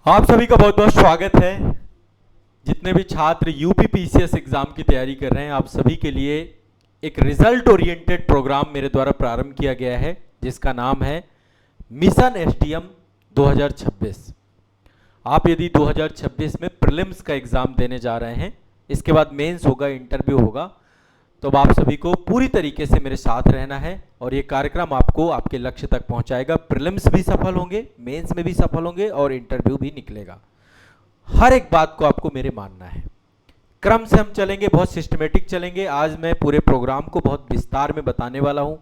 आप सभी का बहुत बहुत स्वागत है। जितने भी छात्र यूपी पीसीएस एग्जाम की तैयारी कर रहे हैं, आप सभी के लिए एक रिजल्ट ओरिएंटेड प्रोग्राम मेरे द्वारा प्रारंभ किया गया है, जिसका नाम है मिशन एसडीएम 2026। आप यदि 2026 में प्रीलिम्स का एग्जाम देने जा रहे हैं, इसके बाद मेंस होगा, इंटरव्यू होगा, तो अब आप सभी को पूरी तरीके से मेरे साथ रहना है और ये कार्यक्रम आपको आपके लक्ष्य तक पहुंचाएगा। प्रीलिम्स भी सफल होंगे, मेंस में भी सफल होंगे और इंटरव्यू भी निकलेगा। हर एक बात को आपको मेरे मानना है। क्रम से हम चलेंगे, बहुत सिस्टमेटिक चलेंगे। आज मैं पूरे प्रोग्राम को बहुत विस्तार में बताने वाला हूं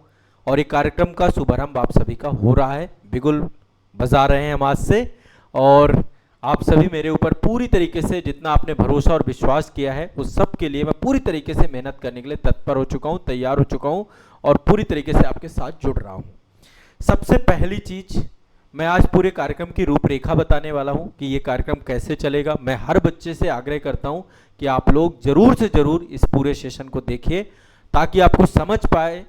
और ये कार्यक्रम का शुभारंभ आप सभी का हो रहा है। बिगुल बजा रहे हैं हम आज से और आप सभी मेरे ऊपर पूरी तरीके से जितना आपने भरोसा और विश्वास किया है, उस सब के लिए मैं पूरी तरीके से मेहनत करने के लिए तत्पर हो चुका हूं, तैयार हो चुका हूं और पूरी तरीके से आपके साथ जुड़ रहा हूं। सबसे पहली चीज, मैं आज पूरे कार्यक्रम की रूपरेखा बताने वाला हूं कि ये कार्यक्रम कैसे चलेगा। मैं हर बच्चे से आग्रह करता हूं कि आप लोग जरूर से जरूर इस पूरे सेशन को देखिए, ताकि आपको समझ पाए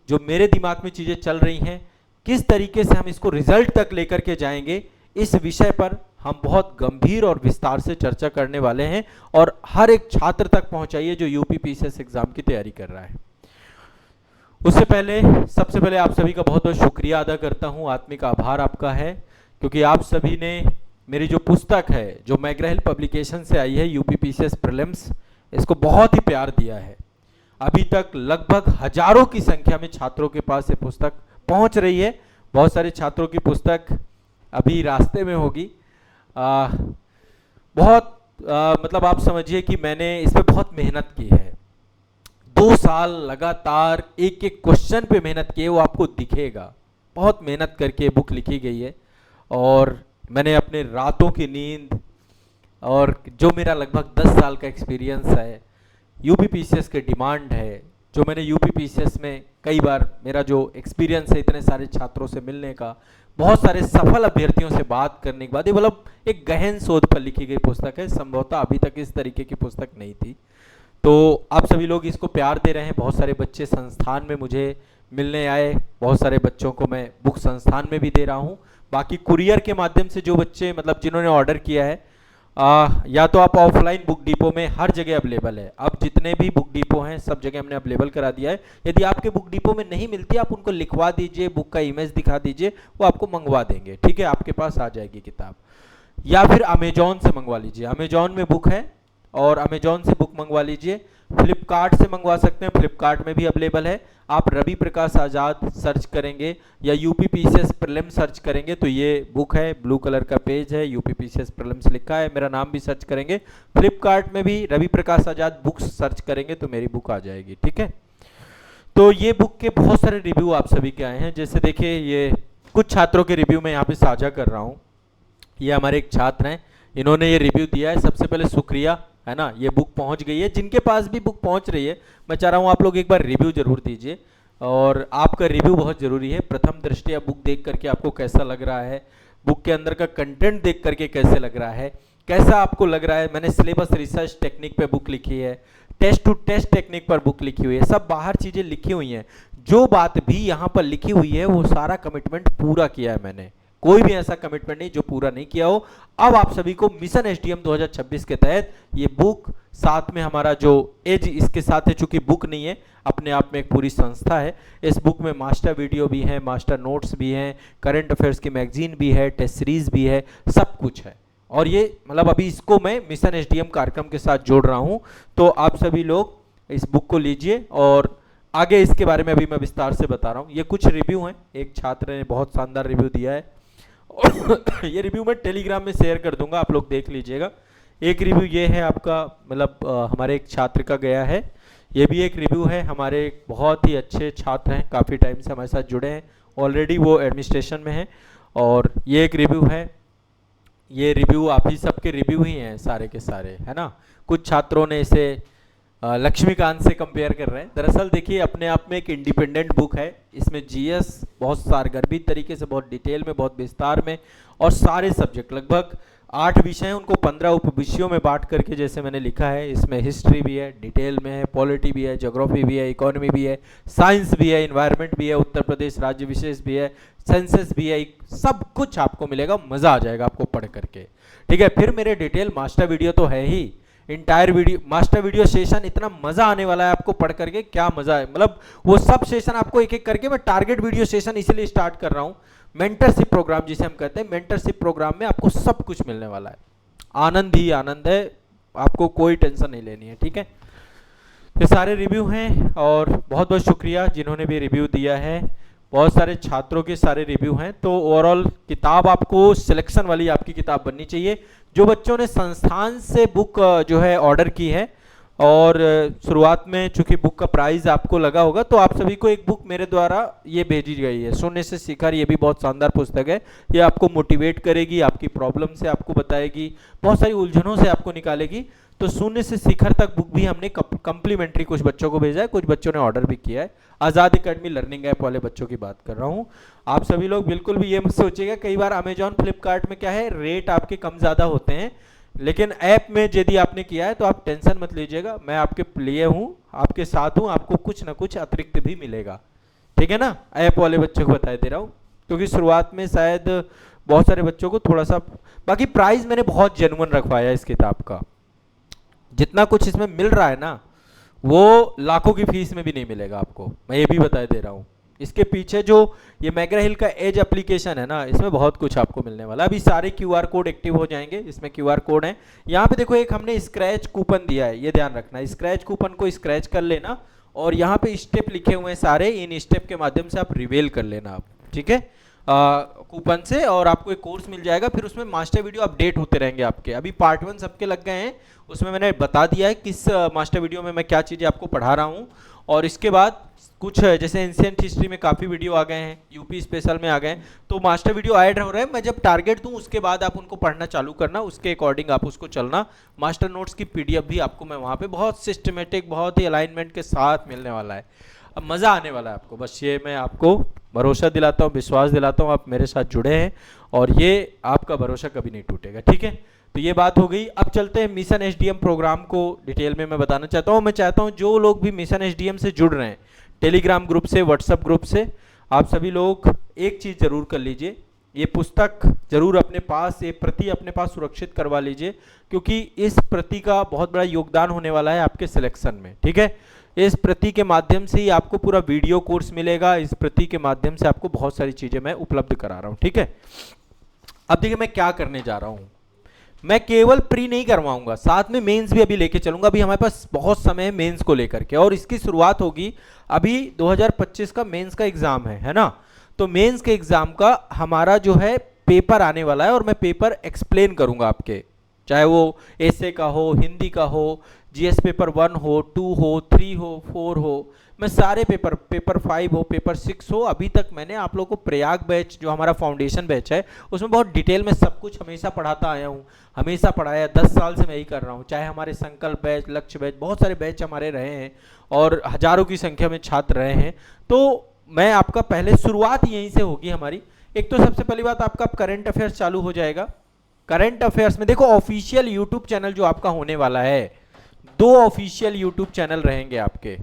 जो मेरे दिमाग में चीजें चल रही हैं, किस तरीके से हम इसको रिजल्ट तक लेकर के जाएंगे। इस विषय पर हम बहुत गंभीर और विस्तार से चर्चा करने वाले हैं और हर एक छात्र तक पहुंचाइए जो यूपी पीसीएस एग्जाम की तैयारी कर रहा है। उससे पहले सबसे पहले आप सभी का बहुत बहुत शुक्रिया अदा करता हूं, आत्मिक आभार आपका है, क्योंकि आप सभी ने मेरी जो पुस्तक है, जो मैग्रा हिल पब्लिकेशन से आई है, यूपी पीसीएस प्रीलिम्स, इसको बहुत ही प्यार दिया है। अभी तक लगभग हजारों की संख्या में छात्रों के पास ये पुस्तक पहुंच रही है। बहुत सारे छात्रों की पुस्तक अभी रास्ते में होगी। मतलब आप समझिए कि मैंने इस पर बहुत मेहनत की है। 2 साल लगातार एक एक क्वेश्चन पे मेहनत की है, वो आपको दिखेगा। बहुत मेहनत करके बुक लिखी गई है और मैंने अपने रातों की नींद और जो मेरा लगभग 10 साल का एक्सपीरियंस है, यूपी पीसीएस के डिमांड है, जो मैंने यूपी पीसीएस में कई बार मेरा जो एक्सपीरियंस है इतने सारे छात्रों से मिलने का, बहुत सारे सफल अभ्यर्थियों से बात करने के बाद, ये मतलब एक गहन शोध पर लिखी गई पुस्तक है। संभवतः अभी तक इस तरीके की पुस्तक नहीं थी। तो आप सभी लोग इसको प्यार दे रहे हैं। बहुत सारे बच्चे संस्थान में मुझे मिलने आए, बहुत सारे बच्चों को मैं बुक संस्थान में भी दे रहा हूँ। बाकी कुरियर के माध्यम से जो बच्चे मतलब जिन्होंने ऑर्डर किया है, या तो आप ऑफलाइन बुक डिपो में हर जगह अवेलेबल है। अब जितने भी बुक डिपो हैं सब जगह हमने अवेलेबल करा दिया है। यदि आपके बुक डिपो में नहीं मिलती, आप उनको लिखवा दीजिए, बुक का इमेज दिखा दीजिए, वो आपको मंगवा देंगे। ठीक है, आपके पास आ जाएगी किताब। या फिर अमेजॉन से मंगवा लीजिए, अमेजॉन में बुक है और अमेजॉन से बुक मंगवा लीजिए। फ्लिपकार्ट से मंगवा सकते हैं, फ्लिपकार्ट में भी अवेलेबल है। आप रवि प्रकाश आजाद सर्च करेंगे या यूपी पीसीएस प्रीलिम सर्च करेंगे तो ये बुक है, ब्लू कलर का पेज है, यूपी पीसीएस प्रीलिम्स लिखा है। मेरा नाम भी सर्च करेंगे, फ्लिपकार्ट में भी रवि प्रकाश आजाद बुक्स सर्च करेंगे तो मेरी बुक आ जाएगी। ठीक है, तो ये बुक के बहुत सारे रिव्यू आप सभी के आए हैं। जैसे देखिए, ये कुछ छात्रों के रिव्यू मैं यहाँ पे साझा कर रहा हूँ। ये हमारे एक छात्र हैं, इन्होंने ये रिव्यू दिया है। सबसे पहले शुक्रिया, है ना। ये बुक पहुंच गई है, जिनके पास भी बुक पहुंच रही है, मैं चाह रहा हूं आप लोग एक बार रिव्यू जरूर दीजिए और आपका रिव्यू बहुत जरूरी है। प्रथम दृष्टया बुक देख करके आपको कैसा लग रहा है, बुक के अंदर का कंटेंट देख करके कैसे लग रहा है, कैसा आपको लग रहा है। मैंने सिलेबस रिसर्च टेक्निक पे बुक लिखी है, टेस्ट टू टेस्ट टेक्निक पर बुक लिखी हुई है, सब बाहर चीजें लिखी हुई हैं। जो बात भी यहाँ पर लिखी हुई है वो सारा कमिटमेंट पूरा किया है मैंने, कोई भी ऐसा कमिटमेंट नहीं जो पूरा नहीं किया हो। अब आप सभी को मिशन एसडीएम 2026 के तहत ये बुक, साथ में हमारा जो एज इसके साथ है, चूंकि बुक नहीं है, अपने आप में एक पूरी संस्था है। इस बुक में मास्टर वीडियो भी है, मास्टर नोट्स भी हैं, करंट अफेयर्स की मैगजीन भी है, टेस्ट सीरीज भी है, सब कुछ है। और ये मतलब अभी इसको मैं मिशन एसडीएम कार्यक्रम के साथ जोड़ रहा हूँ। तो आप सभी लोग इस बुक को लीजिए और आगे इसके बारे में अभी मैं विस्तार से बता रहा हूँ। ये कुछ रिव्यू हैं, एक छात्र ने बहुत शानदार रिव्यू दिया है और ये रिव्यू मैं टेलीग्राम में शेयर कर दूंगा, आप लोग देख लीजिएगा। एक रिव्यू ये है आपका, मतलब हमारे एक छात्र का गया है। ये भी एक रिव्यू है, हमारे एक बहुत ही अच्छे छात्र हैं, काफ़ी टाइम से हमारे साथ जुड़े हैं, ऑलरेडी वो एडमिनिस्ट्रेशन में हैं। और ये एक रिव्यू है। ये रिव्यू आप ही सबके रिव्यू ही हैं सारे के सारे, है ना। कुछ छात्रों ने इसे लक्ष्मीकांत से कंपेयर कर रहे हैं। दरअसल देखिए, अपने आप में एक इंडिपेंडेंट बुक है। इसमें जीएस बहुत सारगर्भित तरीके से, बहुत डिटेल में, बहुत विस्तार में और सारे सब्जेक्ट लगभग 8 विषय हैं, उनको 15 उपविषयों में बांट करके जैसे मैंने लिखा है। इसमें हिस्ट्री भी है, डिटेल में है, पॉलिटी भी है, ज्योग्राफी भी है, इकोनॉमी भी है, साइंस भी है, इन्वायरमेंट भी है, उत्तर प्रदेश राज्य विशेष भी है, सेंसस भी है, सब कुछ आपको मिलेगा। मज़ा आ जाएगा आपको पढ़ करके, ठीक है। फिर मेरे डिटेल मास्टर वीडियो तो है ही, entire video master video session इतना मज़ा आने वाला है आपको पढ़ करके, क्या मज़ा है। मतलब वो सब सेशन आपको एक एक करके, मैं टारगेट वीडियो सेशन इसीलिए स्टार्ट कर रहा हूँ। मेंटरशिप प्रोग्राम जिसे हम कहते हैं, मेंटरशिप प्रोग्राम में आपको सब कुछ मिलने वाला है, आनंद ही आनंद है, आपको कोई टेंशन नहीं लेनी है, ठीक है। ये सारे रिव्यू हैं और बहुत बहुत शुक्रिया जिन्होंने भी रिव्यू दिया है। बहुत सारे छात्रों के सारे रिव्यू हैं। तो ओवरऑल किताब आपको सिलेक्शन वाली आपकी किताब बननी चाहिए। जो बच्चों ने संस्थान से बुक जो है ऑर्डर की है, और शुरुआत में चूंकि बुक का प्राइस आपको लगा होगा, तो आप सभी को एक बुक मेरे द्वारा ये भेजी गई है, शून्य से शिखर। ये भी बहुत शानदार पुस्तक है। ये आपको मोटिवेट करेगी, आपकी प्रॉब्लम से आपको बताएगी, बहुत सारी उलझनों से आपको निकालेगी। तो शून्य से शिखर तक बुक भी हमने कंप्लीमेंट्री कुछ बच्चों को भेजा है, कुछ बच्चों ने ऑर्डर भी किया है। आज़ाद एकेडमी लर्निंग ऐप वाले बच्चों की बात कर रहा हूँ। आप सभी लोग बिल्कुल भी ये मत सोचिएगा, कई बार अमेजॉन फ्लिपकार्ट में क्या है, रेट आपके कम ज़्यादा होते हैं, लेकिन ऐप में यदि आपने किया है तो आप टेंशन मत लीजिएगा, मैं आपके लिए हूँ, आपके साथ हूँ, आपको कुछ ना कुछ अतिरिक्त भी मिलेगा, ठीक है ना। ऐप वाले बच्चों को बता दे रहा हूँ, क्योंकि शुरुआत में शायद बहुत सारे बच्चों को थोड़ा सा, बाकी प्राइस मैंने बहुत जेन्युइन रखवाया इस किताब का। जितना कुछ इसमें मिल रहा है ना, वो लाखों की फीस में भी नहीं मिलेगा आपको, मैं ये भी बता दे रहा हूँ। इसके पीछे जो ये मैग्रा हिल का एज एप्लीकेशन है ना, इसमें बहुत कुछ आपको मिलने वाला है। अभी सारे क्यूआर कोड एक्टिव हो जाएंगे, इसमें क्यूआर कोड है। यहाँ पे देखो, एक हमने स्क्रैच कूपन दिया है, ये ध्यान रखना, स्क्रैच कूपन को स्क्रैच कर लेना, और यहाँ पे स्टेप लिखे हुए हैं सारे, इन स्टेप के माध्यम से आप रिवेल कर लेना आप, ठीक है, कूपन से, और आपको एक कोर्स मिल जाएगा। फिर उसमें मास्टर वीडियो अपडेट होते रहेंगे आपके। अभी पार्ट 1 सबके लग गए हैं, उसमें मैंने बता दिया है किस मास्टर वीडियो में मैं क्या चीज़ें आपको पढ़ा रहा हूँ। और इसके बाद कुछ जैसे एंशिएंट हिस्ट्री में काफ़ी वीडियो आ गए हैं, यूपी स्पेशल में आ गए हैं, तो मास्टर वीडियो ऐड हो रहे हैं। मैं जब टारगेट दूं उसके बाद आप उनको पढ़ना चालू करना, उसके अकॉर्डिंग आप उसको चलना। मास्टर नोट्स की पीडीएफ भी आपको मैं वहाँ पे बहुत सिस्टमेटिक, बहुत ही अलाइनमेंट के साथ मिलने वाला है। अब मज़ा आने वाला है आपको, बस ये मैं आपको भरोसा दिलाता हूँ, विश्वास दिलाता हूँ, आप मेरे साथ जुड़े हैं और ये आपका भरोसा कभी नहीं टूटेगा, ठीक है। तो ये बात हो गई। अब चलते हैं मिशन एसडीएम प्रोग्राम को डिटेल में मैं बताना चाहता हूँ। मैं चाहता हूँ जो लोग भी मिशन एसडीएम से जुड़ रहे हैं, टेलीग्राम ग्रुप से, व्हाट्सएप ग्रुप से, आप सभी लोग एक चीज़ जरूर कर लीजिए, ये पुस्तक जरूर अपने पास, ये प्रति अपने पास सुरक्षित करवा लीजिए, क्योंकि इस प्रति का बहुत बड़ा योगदान होने वाला है आपके सिलेक्शन में, ठीक है। इस प्रति के माध्यम से ही आपको पूरा वीडियो कोर्स मिलेगा, इस प्रति के माध्यम से आपको बहुत सारी चीज़ें मैं उपलब्ध करा रहा हूँ, ठीक है। अब देखिए मैं क्या करने जा रहा हूँ, मैं केवल प्री नहीं करवाऊंगा, साथ में मेंस भी अभी लेके चलूंगा। अभी हमारे पास बहुत समय है मेंस को लेकर के, और इसकी शुरुआत होगी अभी 2025 का मेंस का एग्जाम है ना। तो मेंस के एग्जाम का हमारा जो है पेपर आने वाला है, और मैं पेपर एक्सप्लेन करूंगा आपके, चाहे वो एसे का हो, हिंदी का हो, जीएस पेपर 1 हो, 2 हो, 3 हो, 4 हो, मैं सारे पेपर 5 हो, पेपर 6 हो। अभी तक मैंने आप लोगों को प्रयाग बैच जो हमारा फाउंडेशन बैच है, उसमें बहुत डिटेल में सब कुछ हमेशा पढ़ाता आया हूँ, हमेशा पढ़ाया, 10 साल से मैं यही कर रहा हूँ। चाहे हमारे संकल्प बैच, लक्ष्य बैच, बहुत सारे बैच हमारे रहे हैं और हजारों की संख्या में छात्र रहे हैं। तो मैं आपका पहले शुरुआत यहीं से होगी हमारी। एक तो सबसे पहली बात, आपका करंट अफेयर्स चालू हो जाएगा। करंट अफेयर्स में देखो, ऑफिशियल यूट्यूब चैनल जो आपका होने वाला है, 2 ऑफिशियल यूट्यूब चैनल रहेंगे आपके,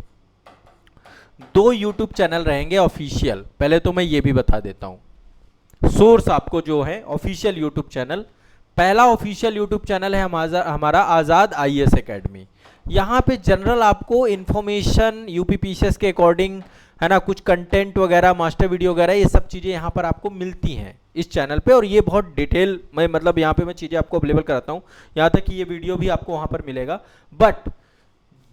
2 यूट्यूब चैनल रहेंगे ऑफिशियल। पहले तो मैं ये भी बता देता हूं, सोर्स आपको जो है ऑफिशियल यूट्यूब चैनल, पहला ऑफिशियल यूट्यूब चैनल है हमारा आज़ाद आईएएस एकेडमी। यहाँ पे जनरल आपको इन्फॉर्मेशन यूपीपीसीएस के अकॉर्डिंग, है ना, कुछ कंटेंट वगैरह, मास्टर वीडियो वगैरह, ये सब चीज़ें यहाँ पर आपको मिलती हैं इस चैनल पे। और ये बहुत डिटेल में, मतलब यहाँ पे मैं चीज़ें आपको अवेलेबल कराता हूँ, यहाँ तक कि ये वीडियो भी आपको वहाँ पर मिलेगा। बट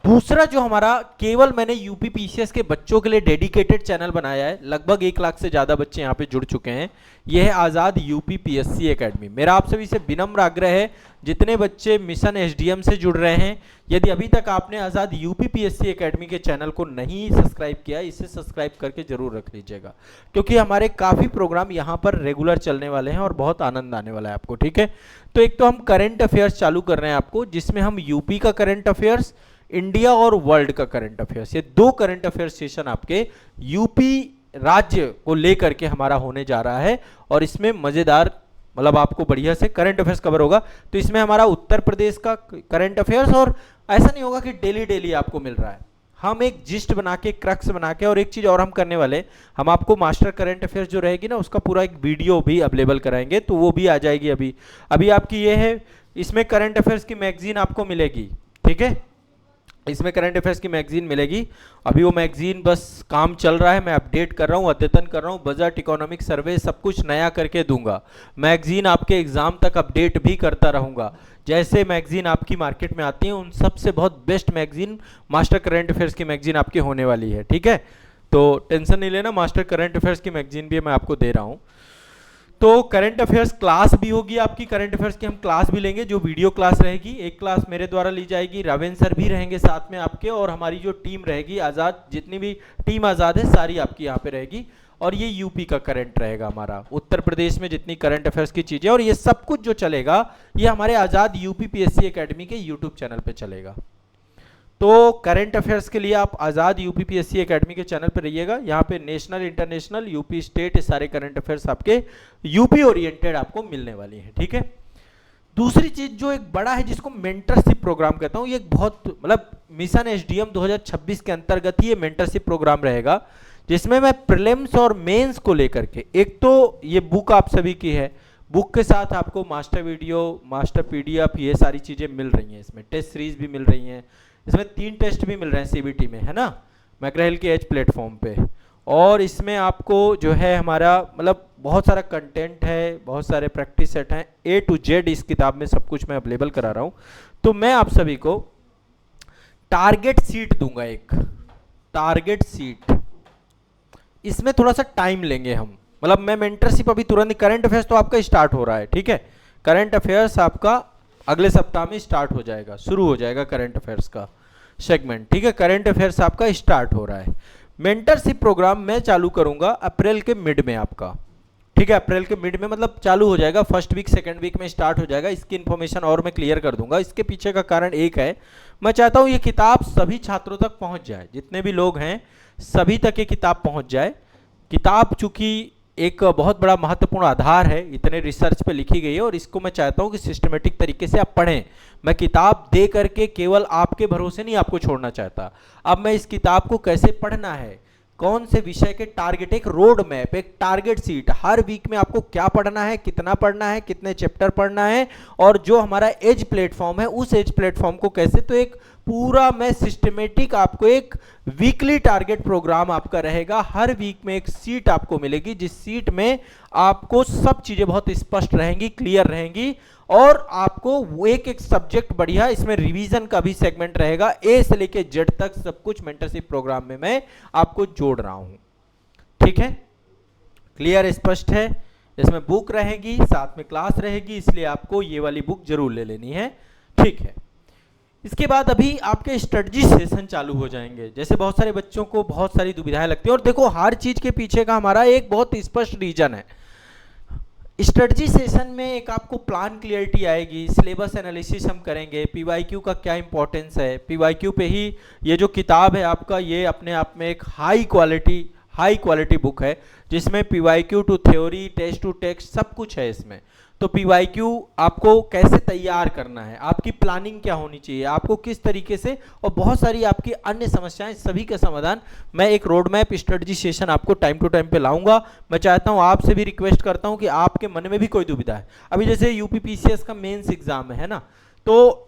दूसरा जो हमारा, केवल मैंने यूपीपीसीएस के बच्चों के लिए डेडिकेटेड चैनल बनाया है, लगभग 1 लाख से ज़्यादा बच्चे यहाँ पे जुड़ चुके हैं, यह है आज़ाद यूपीपीएससी एकेडमी। मेरा आप सभी से विनम्र आग्रह है, जितने बच्चे मिशन एसडीएम से जुड़ रहे हैं, यदि अभी तक आपने आज़ाद यूपीपीएससी एकेडमी के चैनल को नहीं सब्सक्राइब किया, इसे सब्सक्राइब करके जरूर रख लीजिएगा, क्योंकि हमारे काफ़ी प्रोग्राम यहाँ पर रेगुलर चलने वाले हैं और बहुत आनंद आने वाला है आपको, ठीक है। तो एक तो हम करंट अफेयर्स चालू कर रहे हैं आपको, जिसमें हम यूपी का करंट अफेयर्स, इंडिया और वर्ल्ड का करंट अफेयर्स, ये 2 करंट अफेयर्स सेशन आपके यूपी राज्य को लेकर के हमारा होने जा रहा है। और इसमें मजेदार, मतलब आपको बढ़िया से करंट अफेयर्स कवर होगा। तो इसमें हमारा उत्तर प्रदेश का करंट अफेयर्स, और ऐसा नहीं होगा कि डेली डेली आपको मिल रहा है, हम एक जिस्ट बना के, क्रक्स बना के, और एक चीज़ और हम करने वाले, हम आपको मास्टर करंट अफेयर्स जो रहेगी ना उसका पूरा एक वीडियो भी अवेलेबल कराएंगे, तो वो भी आ जाएगी। अभी अभी आपकी ये है, इसमें करंट अफेयर्स की मैगजीन आपको मिलेगी, ठीक है, इसमें करंट अफेयर्स की मैगजीन मिलेगी। अभी वो मैगजीन बस काम चल रहा है, मैं अपडेट कर रहा हूँ, अद्यतन कर रहा हूँ, बजट, इकोनॉमिक सर्वे सब कुछ नया करके दूंगा। मैगजीन आपके एग्जाम तक अपडेट भी करता रहूँगा। जैसे मैगजीन आपकी मार्केट में आती है उन सबसे बहुत best magazine master current affairs की मैगजीन आपकी होने वाली है, ठीक है। तो टेंशन नहीं लेना, मास्टर करंट अफेयर्स की मैगजीन भी मैं आपको दे रहा हूँ। तो करंट अफेयर्स क्लास भी होगी आपकी, करंट अफेयर्स की हम क्लास भी लेंगे, जो वीडियो क्लास रहेगी। एक क्लास मेरे द्वारा ली जाएगी, रावेन सर भी रहेंगे साथ में आपके, और हमारी जो टीम रहेगी आज़ाद, जितनी भी टीम आज़ाद है सारी आपकी यहाँ पे रहेगी। और ये यूपी का करंट रहेगा हमारा, उत्तर प्रदेश में जितनी करंट अफेयर्स की चीज़ें, और ये सब कुछ जो चलेगा ये हमारे आज़ाद यूपी पीएससी एकेडमी के यूट्यूब चैनल पे चलेगा। तो करंट अफेयर्स के लिए आप आज़ाद यूपी पीएससी एकेडमी के चैनल पर रहिएगा। यहाँ पे नेशनल, इंटरनेशनल, यूपी स्टेट, सारे करंट अफेयर्स आपके यूपी ओरिएंटेड आपको मिलने वाली है, ठीक है। दूसरी चीज जो एक बड़ा है, जिसको मेंटरशिप प्रोग्राम कहता हूँ, ये एक बहुत, मतलब मिशन एसडीएम 2026 के अंतर्गत ही ये मेंटरशिप प्रोग्राम रहेगा, जिसमें मैं प्रीलिम्स और मेंस को लेकर के, एक तो ये बुक आप सभी की है, बुक के साथ आपको मास्टर वीडियो, मास्टर पीडीएफ, ये सारी चीज़ें मिल रही हैं। इसमें टेस्ट सीरीज भी मिल रही हैं, इसमें 3 टेस्ट भी मिल रहे हैं सीबीटी में, है ना, मैकग्रा-हिल के एज प्लेटफॉर्म पे। और इसमें आपको जो है हमारा मतलब बहुत सारा कंटेंट है, बहुत सारे प्रैक्टिस सेट हैं, A to Z इस किताब में सब कुछ मैं अवेलेबल करा रहा हूँ। तो मैं आप सभी को टारगेट सीट दूंगा, एक टारगेट सीट, इसमें थोड़ा सा टाइम लेंगे हम, मतलब मैं मेंटरशिप अभी तुरंत, करंट अफेयर्स तो आपका स्टार्ट हो रहा है, ठीक है, करंट अफेयर्स आपका अगले सप्ताह में स्टार्ट हो जाएगा, शुरू हो जाएगा करंट अफेयर्स का सेगमेंट, ठीक है, करंट अफेयर्स आपका स्टार्ट हो रहा है। मेंटरशिप प्रोग्राम मैं चालू करूंगा अप्रैल के मिड में आपका, ठीक है, अप्रैल के मिड में मतलब चालू हो जाएगा, फर्स्ट वीक सेकंड वीक में स्टार्ट हो जाएगा। इसकी इन्फॉर्मेशन और मैं क्लियर कर दूंगा। इसके पीछे का कारण एक है, मैं चाहता हूं ये किताब सभी छात्रों तक पहुंच जाए, जितने भी लोग हैं सभी तक ये किताब पहुंच जाए। किताब चूंकि एक बहुत बड़ा महत्वपूर्ण आधार है, इतने रिसर्च पे लिखी गई है, और इसको मैं चाहता हूं कि सिस्टमेटिक तरीके से आप पढ़ें। मैं किताब दे करके केवल आपके भरोसे नहीं आपको छोड़ना चाहता। अब मैं इस किताब को कैसे पढ़ना है, कौन से विषय के टारगेट, एक रोड मैप, एक टारगेट सीट, हर वीक में आपको क्या पढ़ना है, कितना पढ़ना है, कितने चैप्टर पढ़ना है, और जो हमारा एज प्लेटफॉर्म है उस एज प्लेटफॉर्म को कैसे, तो एक पूरा मैं सिस्टमेटिक आपको एक वीकली टारगेट प्रोग्राम आपका रहेगा। हर वीक में एक सीट आपको मिलेगी, जिस सीट में आपको सब चीजें बहुत स्पष्ट रहेंगी, क्लियर रहेंगी, और आपको वो एक एक सब्जेक्ट बढ़िया, इसमें रिवीजन का भी सेगमेंट रहेगा, ए से लेके जेड तक सब कुछ मेंटरशिप प्रोग्राम में मैं आपको जोड़ रहा हूं, ठीक है, क्लियर, स्पष्ट है। इसमें बुक रहेगी, साथ में क्लास रहेगी, इसलिए आपको ये वाली बुक जरूर ले लेनी है, ठीक है। इसके बाद अभी आपके स्ट्रेटजी सेशन चालू हो जाएंगे। जैसे बहुत सारे बच्चों को बहुत सारी दुविधाएं लगती हैं, और देखो हर चीज के पीछे का हमारा एक बहुत स्पष्ट रीजन है। स्ट्रेटजी सेशन में एक आपको प्लान क्लियरिटी आएगी, सिलेबस एनालिसिस हम करेंगे, पीवाईक्यू का क्या इंपॉर्टेंस है, पीवाईक्यू पे ही ये जो किताब है आपका, ये अपने आप में एक हाई क्वालिटी बुक है, जिसमें PYQ to theory, test to text सब कुछ है इसमें। तो पीवाईक्यू आपको कैसे तैयार करना है, आपकी प्लानिंग क्या होनी चाहिए, आपको किस तरीके से, और बहुत सारी आपकी अन्य समस्याएं, सभी का समाधान मैं एक रोड मैप स्ट्रेटजी सेशन आपको टाइम टू टाइम पे लाऊंगा। मैं चाहता हूं, आपसे भी रिक्वेस्ट करता हूं कि आपके मन में भी कोई दुविधा है, अभी जैसे यूपी पीसीएस का मेंस एग्जाम है ना, तो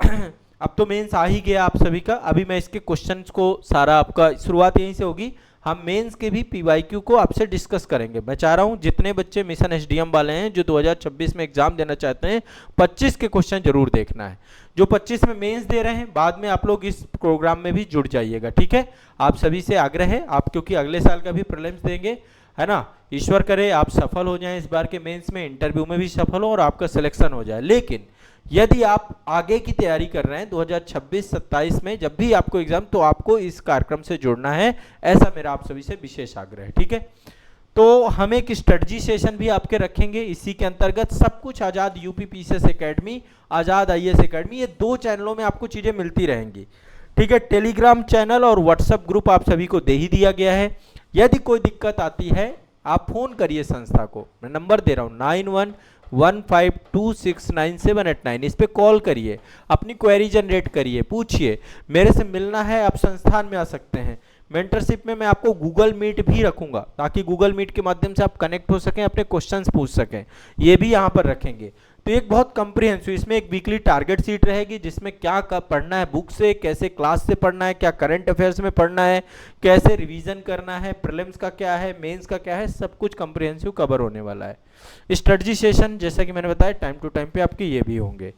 अब तो मेंस आ ही गया आप सभी का। अभी मैं इसके क्वेश्चंस को सारा आपका शुरुआत यहीं से होगी, हम मेंस के भी पीवाईक्यू को आपसे डिस्कस करेंगे। मैं चाह रहा हूं जितने बच्चे मिशन एसडीएम वाले हैं जो 2026 में एग्जाम देना चाहते हैं, 25 के क्वेश्चन जरूर देखना है। जो 25 में मेंस दे रहे हैं, बाद में आप लोग इस प्रोग्राम में भी जुड़ जाइएगा, ठीक है। आप सभी से आग्रह है, आप क्योंकि अगले साल का भी प्रीलिम्स देंगे, है ना, ईश्वर करे आप सफल हो जाएं इस बार के मेंस में, इंटरव्यू में भी सफल हो और आपका सिलेक्शन हो जाए। लेकिन यदि आप आगे की तैयारी कर रहे हैं 2026-27 में जब भी आपको एग्जाम, तो आपको इस कार्यक्रम से जुड़ना है, ऐसा मेरा आप सभी से विशेष आग्रह है, ठीक है। तो हम एक स्ट्रेटजी सेशन भी आपके रखेंगे, इसी के अंतर्गत सब कुछ आजाद यूपी पीसीएस एकेडमी, आजाद आईएएस एकेडमी, ये 2 चैनलों में आपको चीजें मिलती रहेंगी, ठीक है। टेलीग्राम चैनल और व्हाट्सएप ग्रुप आप सभी को दे ही दिया गया है। यदि कोई दिक्कत आती है आप फोन करिए संस्था को, मैं नंबर दे रहा हूँ 9115269789, इस पे कॉल करिए, अपनी क्वेरी जनरेट करिए, पूछिए, मेरे से मिलना है आप संस्थान में आ सकते हैं। मेंटरशिप में मैं आपको गूगल मीट भी रखूंगा ताकि गूगल मीट के माध्यम से आप कनेक्ट हो सकें, अपने क्वेश्चंस पूछ सकें, ये भी यहाँ पर रखेंगे। तो एक बहुत कंप्रीहेंसिव, इसमें एक वीकली टारगेट शीट रहेगी जिसमें क्या कब पढ़ना है बुक से, कैसे क्लास से पढ़ना है, क्या करंट अफेयर्स में पढ़ना है, कैसे रिवीजन करना है, प्रीलिम्स का क्या है, मेंस का क्या है, सब कुछ कंप्रीहेंसिव कवर होने वाला है। स्ट्रेटजी सेशन जैसा कि मैंने बताया टाइम टू टाइम पे आपके ये भी होंगे।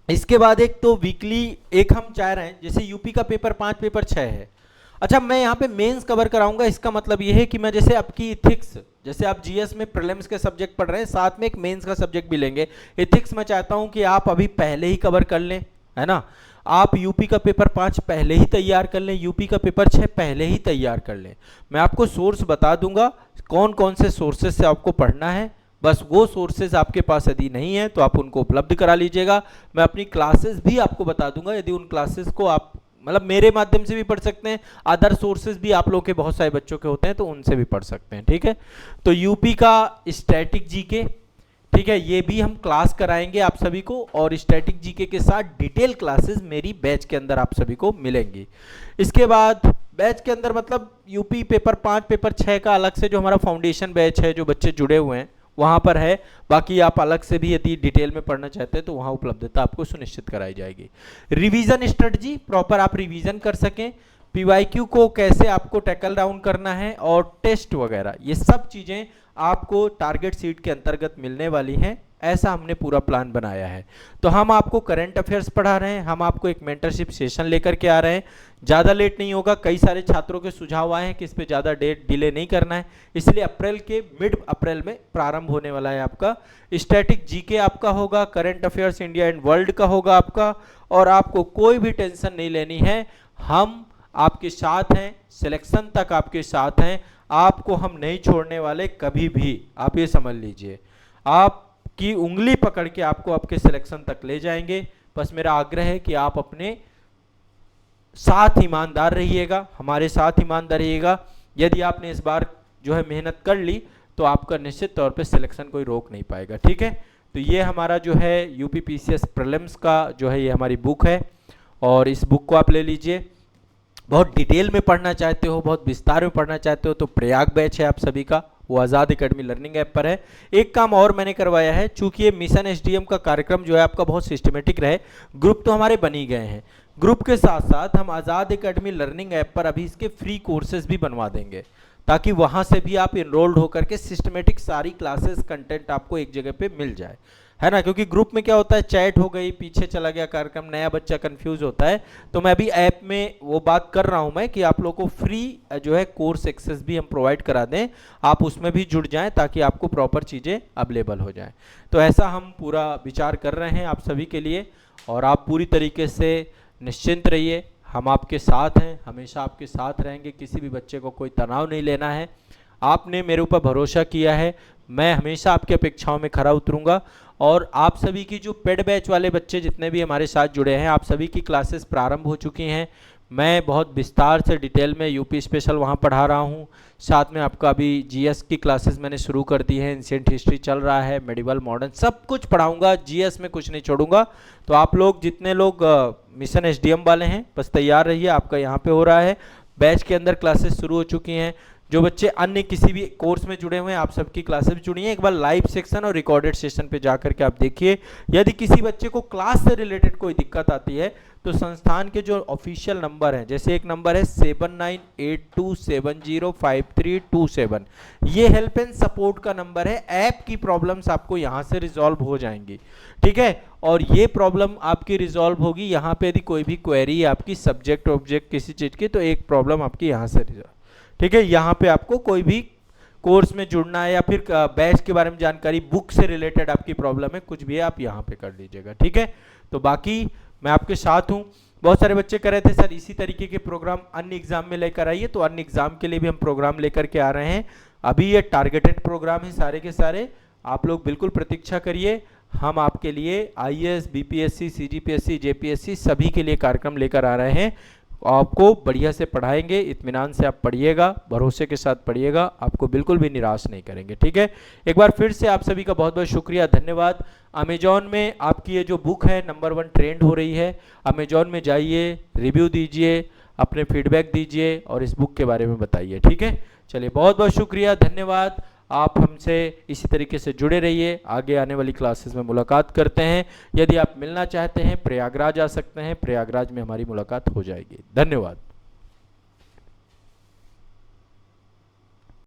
इसके बाद एक तो वीकली एक हम चाह रहे हैं, जैसे यूपी का पेपर 5 पेपर 6 है, अच्छा मैं यहाँ पे मेंस कवर कराऊंगा, इसका मतलब ये है कि मैं जैसे आपकी इथिक्स, जैसे आप जीएस में प्रीलिम्स के सब्जेक्ट पढ़ रहे हैं साथ में एक मेंस का सब्जेक्ट भी लेंगे, इथिक्स मैं चाहता हूँ कि आप अभी पहले ही कवर कर लें, है ना। आप यूपी का पेपर 5 पहले ही तैयार कर लें, यूपी का पेपर 6 पहले ही तैयार कर लें। मैं आपको सोर्स बता दूंगा कौन कौन से सोर्सेज से आपको पढ़ना है, बस वो सोर्सेज आपके पास यदि नहीं है तो आप उनको उपलब्ध करा लीजिएगा। मैं अपनी क्लासेस भी आपको बता दूंगा, यदि उन क्लासेस को आप मतलब मेरे माध्यम से भी पढ़ सकते हैं, अदर सोर्सेज भी आप लोग के बहुत सारे बच्चों के होते हैं तो उनसे भी पढ़ सकते हैं, ठीक है। तो यूपी का स्टैटिक जीके, ठीक है, ये भी हम क्लास कराएंगे आप सभी को, और स्टैटिक जीके के साथ डिटेल क्लासेस मेरी बैच के अंदर आप सभी को मिलेंगी। इसके बाद बैच के अंदर मतलब यूपी पेपर 5 पेपर 6 का अलग से जो हमारा फाउंडेशन बैच है, जो बच्चे जुड़े हुए हैं वहाँ पर है, बाकी आप अलग से भी यदि डिटेल में पढ़ना चाहते हैं तो वहाँ उपलब्धता आपको सुनिश्चित कराई जाएगी। रिवीजन स्ट्रेटजी, प्रॉपर आप रिवीजन कर सकें, पीवाईक्यू को कैसे आपको टैकल डाउन करना है, और टेस्ट वगैरह, ये सब चीज़ें आपको टारगेट सीट के अंतर्गत मिलने वाली हैं, ऐसा हमने पूरा प्लान बनाया है। तो हम आपको करंट अफेयर्स पढ़ा रहे हैं, हम आपको एक मेंटरशिप सेशन लेकर के आ रहे हैं, ज़्यादा लेट नहीं होगा। कई सारे छात्रों के सुझाव आए हैं कि इस पे ज़्यादा डेट डिले नहीं करना है, इसलिए अप्रैल के मिड अप्रैल में प्रारंभ होने वाला है आपका। स्टैटिक जीके आपका होगा, current affairs India and world का होगा आपका, और आपको कोई भी टेंशन नहीं लेनी है, हम आपके साथ हैं, सिलेक्शन तक आपके साथ हैं, आपको हम नहीं छोड़ने वाले कभी भी, आप ये समझ लीजिए। आपकी उंगली पकड़ के आपको आपके सिलेक्शन तक ले जाएंगे। बस मेरा आग्रह है कि आप अपने साथ ईमानदार रहिएगा, हमारे साथ ईमानदार रहिएगा। यदि आपने इस बार जो है मेहनत कर ली तो आपका निश्चित तौर पे सिलेक्शन कोई रोक नहीं पाएगा, ठीक है। तो ये हमारा जो है यूपी पीसीएस प्रीलिम्स का जो है ये हमारी बुक है, और इस बुक को आप ले लीजिए। बहुत डिटेल में पढ़ना चाहते हो, बहुत विस्तार में पढ़ना चाहते हो तो प्रयाग बैच है आप सभी का, वो आज़ाद एकेडमी लर्निंग ऐप पर है। एक काम और मैंने करवाया है, चूंकि ये मिशन एसडीएम का कार्यक्रम जो है आपका बहुत सिस्टमेटिक रहे, ग्रुप तो हमारे बन ही गए हैं, ग्रुप के साथ साथ हम आज़ाद एकेडमी लर्निंग ऐप पर अभी इसके फ्री कोर्सेज भी बनवा देंगे, ताकि वहाँ से भी आप इनरोल्ड होकर के सिस्टमेटिक सारी क्लासेस कंटेंट आपको एक जगह पे मिल जाए, है ना। क्योंकि ग्रुप में क्या होता है, चैट हो गई, पीछे चला गया कार्यक्रम, नया बच्चा कंफ्यूज होता है। तो मैं अभी ऐप में वो बात कर रहा हूं मैं कि आप लोगों को फ्री जो है कोर्स एक्सेस भी हम प्रोवाइड करा दें, आप उसमें भी जुड़ जाएं ताकि आपको प्रॉपर चीज़ें अवेलेबल हो जाएं। तो ऐसा हम पूरा विचार कर रहे हैं आप सभी के लिए, और आप पूरी तरीके से निश्चिंत रहिए, हम आपके साथ हैं, हमेशा आपके साथ रहेंगे। किसी भी बच्चे को कोई तनाव नहीं लेना है, आपने मेरे ऊपर भरोसा किया है, मैं हमेशा आपकी अपेक्षाओं में खरा उतरूंगा। और आप सभी की जो पेड बैच वाले बच्चे जितने भी हमारे साथ जुड़े हैं, आप सभी की क्लासेस प्रारंभ हो चुकी हैं। मैं बहुत विस्तार से डिटेल में यूपी स्पेशल वहाँ पढ़ा रहा हूँ, साथ में आपका अभी जीएस की क्लासेस मैंने शुरू कर दी है, एंशिएंट हिस्ट्री चल रहा है, मेडिवल मॉडर्न सब कुछ पढ़ाऊँगा, जीएस में कुछ नहीं छोड़ूंगा। तो आप लोग जितने लोग मिशन एसडीएम वाले हैं बस तैयार रहिए, आपका यहाँ पे हो रहा है, बैच के अंदर क्लासेस शुरू हो चुकी हैं। जो बच्चे अन्य किसी भी कोर्स में जुड़े हुए हैं आप सबकी क्लासेस भी जुड़ी हैं, एक बार लाइव सेक्शन और रिकॉर्डेड सेशन पे जाकर के आप देखिए। यदि किसी बच्चे को क्लास से रिलेटेड कोई दिक्कत आती है तो संस्थान के जो ऑफिशियल नंबर हैं, जैसे एक नंबर है 7982705327, ये हेल्प एंड सपोर्ट का नंबर है। ऐप की प्रॉब्लम्स आपको यहाँ से रिजॉल्व हो जाएंगी, ठीक है। और ये प्रॉब्लम आपकी रिजॉल्व होगी यहाँ पे, यदि कोई भी क्वेरी आपकी सब्जेक्ट ऑब्जेक्ट किसी चीज़ की, तो एक प्रॉब्लम आपकी यहाँ से रिजॉल्व, ठीक है। यहाँ पे आपको कोई भी कोर्स में जुड़ना है या फिर बैच के बारे में जानकारी, बुक से रिलेटेड आपकी प्रॉब्लम है, कुछ भी है आप यहाँ पे कर लीजिएगा, ठीक है। तो बाकी मैं आपके साथ हूँ। बहुत सारे बच्चे कह रहे थे सर इसी तरीके के प्रोग्राम अन्य एग्जाम में लेकर आइए, तो अन्य एग्जाम के लिए भी हम प्रोग्राम लेकर के आ रहे हैं। अभी ये टारगेटेड प्रोग्राम है सारे के सारे, आप लोग बिल्कुल प्रतीक्षा करिए, हम आपके लिए आईएएस, बीपीएससी, सीजीपीएससी, जेपीएससी सभी के लिए कार्यक्रम लेकर आ रहे हैं। आपको बढ़िया से पढ़ाएंगे, इत्मीनान से आप पढ़िएगा, भरोसे के साथ पढ़िएगा, आपको बिल्कुल भी निराश नहीं करेंगे। ठीक है, एक बार फिर से आप सभी का बहुत बहुत शुक्रिया, धन्यवाद। अमेजॉन में आपकी ये जो बुक है नंबर 1 ट्रेंड हो रही है, अमेजॉन में जाइए, रिव्यू दीजिए, अपने फीडबैक दीजिए और इस बुक के बारे में बताइए। ठीक है, चलिए बहुत बहुत शुक्रिया, धन्यवाद। आप हमसे इसी तरीके से जुड़े रहिए, आगे आने वाली क्लासेस में मुलाकात करते हैं। यदि आप मिलना चाहते हैं प्रयागराज आ सकते हैं, प्रयागराज में हमारी मुलाकात हो जाएगी। धन्यवाद।